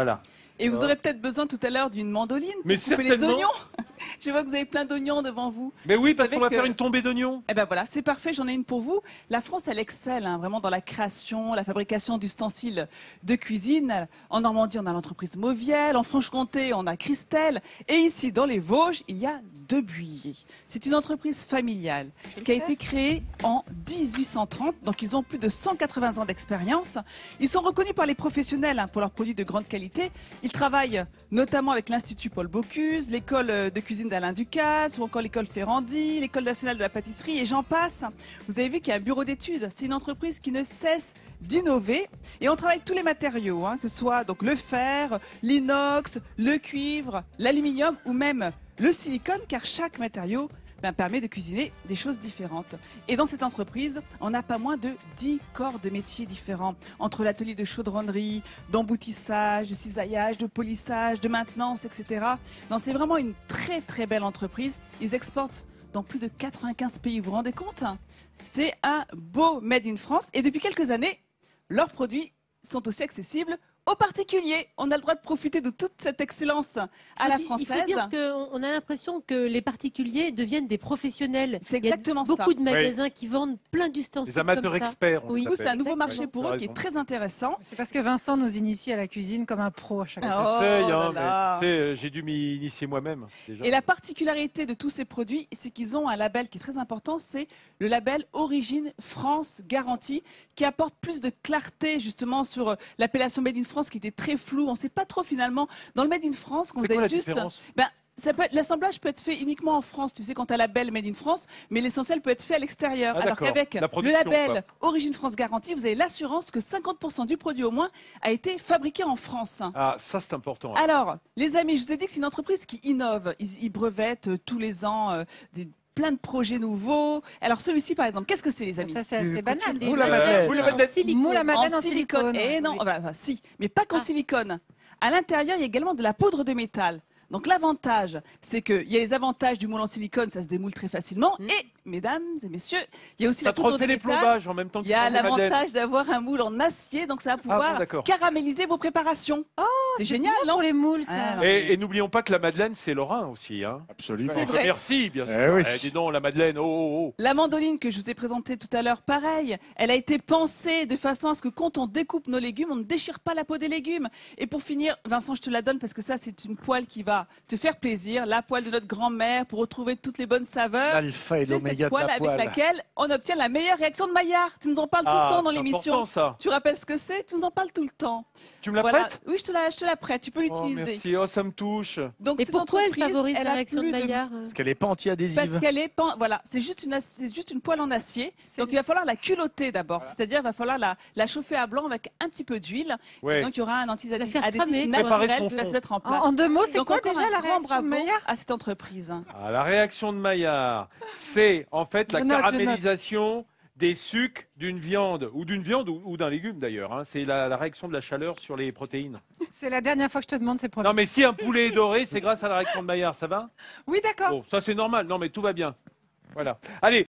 Voilà. Et vous aurez peut-être besoin tout à l'heure d'une mandoline pour Mais couper les certainement. oignons. Je vois que vous avez plein d'oignons devant vous. Mais oui, Vous parce savez qu'on va que- faire une tombée d'oignons. Eh ben voilà, c'est parfait, j'en ai une pour vous. La France, elle excelle vraiment dans la création, la fabrication d'ustensiles de cuisine. En Normandie, on a l'entreprise Mauviel. En Franche-Comté, on a Christelle. Et ici, dans les Vosges, il y a Debuyer. C'est une entreprise familiale qui a été créée en 1830. Donc, ils ont plus de 180 ans d'expérience. Ils sont reconnus par les professionnels pour leurs produits de grande qualité. Ils travaillent notamment avec l'Institut Paul Bocuse, l'école de cuisine d'Alain Ducasse ou encore l'école Ferrandi, l'école nationale de la pâtisserie et j'en passe. Vous avez vu qu'il y a un bureau d'études. C'est une entreprise qui ne cesse d'innover et on travaille tous les matériaux, que ce soit donc le fer, l'inox, le cuivre, l'aluminium ou même le silicone, car chaque matériau permet de cuisiner des choses différentes. Et dans cette entreprise, on n'a pas moins de 10 corps de métiers différents, entre l'atelier de chaudronnerie, d'emboutissage, de cisaillage, de polissage, de maintenance, etc. Non, c'est vraiment une très très belle entreprise. Ils exportent dans plus de 95 pays, vous vous rendez compte? C'est un beau Made in France et depuis quelques années, leurs produits sont aussi accessibles aux particuliers. On a le droit de profiter de toute cette excellence à la française. Il faut dire qu'on a l'impression que les particuliers deviennent des professionnels. C'est exactement Il y a ça. beaucoup de magasins qui vendent plein d'ustensiles Les amateurs comme ça. experts. on Oui, les nous, c'est un appelle. nouveau marché Exactement. pour eux T'as qui est raison. très intéressant. C'est parce que Vincent nous initie à la cuisine comme un pro à chaque fois. Oh J'essaye, là hein, là. mais tu sais, j'ai dû m'y initier moi-même. Déjà. Et la particularité de tous ces produits, c'est qu'ils ont un label qui est très important, c'est le label Origine France Garantie, qui apporte plus de clarté justement sur l'appellation Made in France qui était très floue. On ne sait pas trop finalement. Dans le Made in France, quand C'est vous quoi la êtes juste... différence L'assemblage peut être fait uniquement en France, tu sais, quand tu as label Made in France, mais l'essentiel peut être fait à l'extérieur. Ah, Alors d'accord. qu'avec La le production, label quoi. Origine France Garantie, vous avez l'assurance que 50% du produit au moins a été fabriqué en France. Ah, ça c'est important. Alors, les amis, je vous ai dit que c'est une entreprise qui innove. Ils brevettent tous les ans plein de projets nouveaux. Alors celui-ci, par exemple, qu'est-ce que c'est, les amis? Ça, c'est assez banal. Des Moule à madeleines madeleine. Moule à en madeleine. silicone. Moule à madeleine En en silicone. silicone. Eh non, Oui. si, mais pas qu'en Ah. silicone. À l'intérieur, il y a également de la poudre de métal. Donc l'avantage, c'est qu'il y a les avantages du moule en silicone, ça se démoule très facilement. Et, mesdames et messieurs, il y a aussi Ça la te poudre de refait les métal. plombages en même temps que Il y a tu prends des madeleines. l'avantage d'avoir un moule en acier, donc ça va pouvoir bon, d'accord. caraméliser vos préparations. c'est génial, Bien non? pour les moules, ça. Ah, non. Et n'oublions pas que la madeleine, c'est lorrain aussi. Hein. Absolument. C'est vrai. Merci, bien sûr. Eh oui. Dis donc, la madeleine, oh. La mandoline que je vous ai présentée tout à l'heure, pareil, elle a été pensée de façon à ce que quand on découpe nos légumes, on ne déchire pas la peau des légumes. Et pour finir, Vincent, je te la donne parce que ça, c'est une poêle qui va te faire plaisir. La poêle de notre grand-mère pour retrouver toutes les bonnes saveurs. L'alpha et C'est l'oméga cette de poêle la avec poêle. laquelle on obtient la meilleure réaction de Maillard. Tu nous en parles tout le temps dans c'est l'émission. important, ça. Tu rappelles ce que c'est? Tu nous en parles tout le temps. Tu me la Voilà. prêtes? Oui, je te la prête. Tu peux Oh, l'utiliser. merci. Oh, ça me touche. Donc, Et cette pourquoi elle entreprise, favorise elle la a réaction de plus Maillard Parce qu'elle n'est pas Parce anti-adhésive. qu'elle est voilà, c'est juste une poêle en acier. Donc il va falloir la culotter d'abord, c'est-à-dire il va falloir la chauffer à blanc avec un petit peu d'huile. Ouais. Et donc il y aura un La anti-adhésif faire cramer, quoi. Préparer naturel son qui va fond. se mettre en place. En 2 mots, c'est Donc quoi encore déjà un la grand réaction de bravo Maillard? à cette entreprise. Ah, la réaction de Maillard, c'est en fait la Je note. caramélisation des sucres d'une viande ou d'un légume d'ailleurs. Hein. C'est la réaction de la chaleur sur les protéines. C'est la dernière fois que je te demande ces problèmes. Non, mais si un poulet est doré, c'est grâce à la réaction de Maillard, ça va? Oui, d'accord. Bon, ça c'est normal. Non, mais tout va bien. Voilà. Allez,